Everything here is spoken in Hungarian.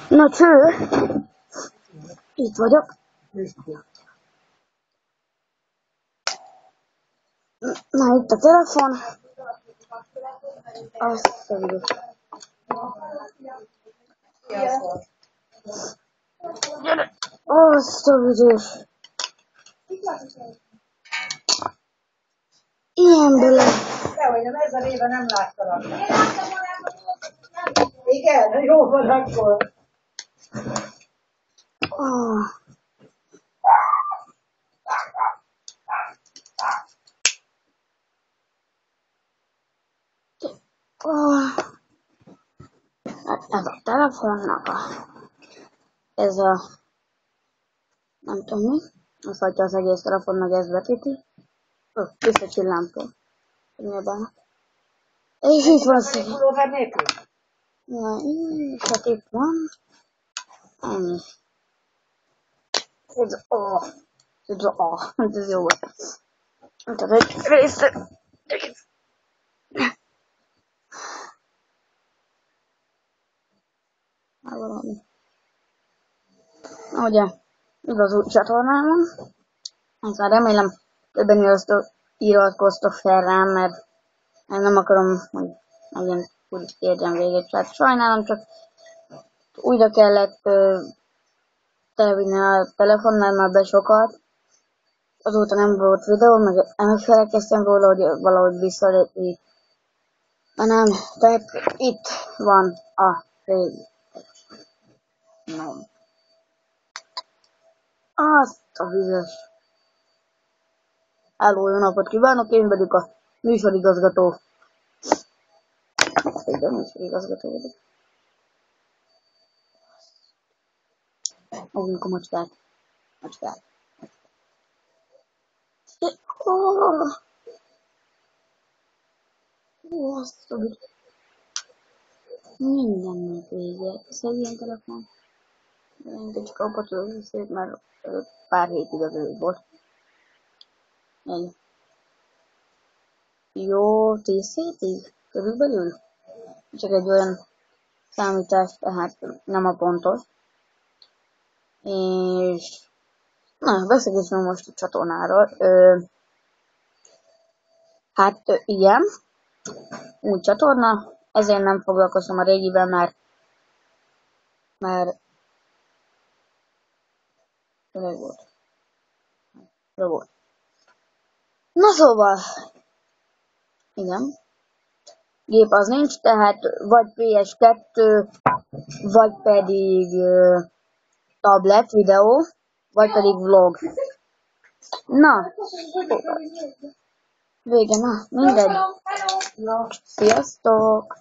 Na cső! Itt vagyok. Na itt a telefon. Azt mondjuk. Gyere! Azt a büdös. Ilyen bele. Dehogy nem, ez a réve nem láttalak. Igen, jó van akkor. Hát ez a telefonnak ez a nem tudom mi. Azt hagyja az egész telefon meg ez vetíti. Visszacsillámtól. Nyilván. És itt van szépen. Pulóver nélkül? Na, hát itt van. Ennyi. Ez jó volt. Tehát egy részt. Valami. Ugye, ez az új csatornámon. Aztán remélem többen iratkoztok fel rám, mert nem akarom, hogy megint úgy érjem végét. Tehát sajnálom, csak újra kellett televinni a telefonnál már be sokat. Azóta nem volt videó, meg elfelejkeztem róla, hogy valahogy visszalépni. Nem, tehát itt van a régi. No. Azt a vizes. Hello, jó napot kívánok, én vagyok a műsorigazgató. Igen, műsorigazgató vagyok. Fogjuk a macskát. Macskát. Azt a vizes. Mindennek vége. Ez egy ilyen telefon. Én csak kapcsolom szét, mert pár hétig az ő volt. Ennyi. Jó, 10 hétig körülbelül. Csak egy olyan számítás, tehát nem a pontos. És na, beszélgessünk most a csatornáról. Hát igen, új csatorna, ezért nem foglalkozom a régivel, mert rég volt. Na szóval, igen, gép az nincs, tehát vagy PS2, vagy pedig tablet videó, vagy pedig vlog. Na, vége, na, mindegy. Sziasztok!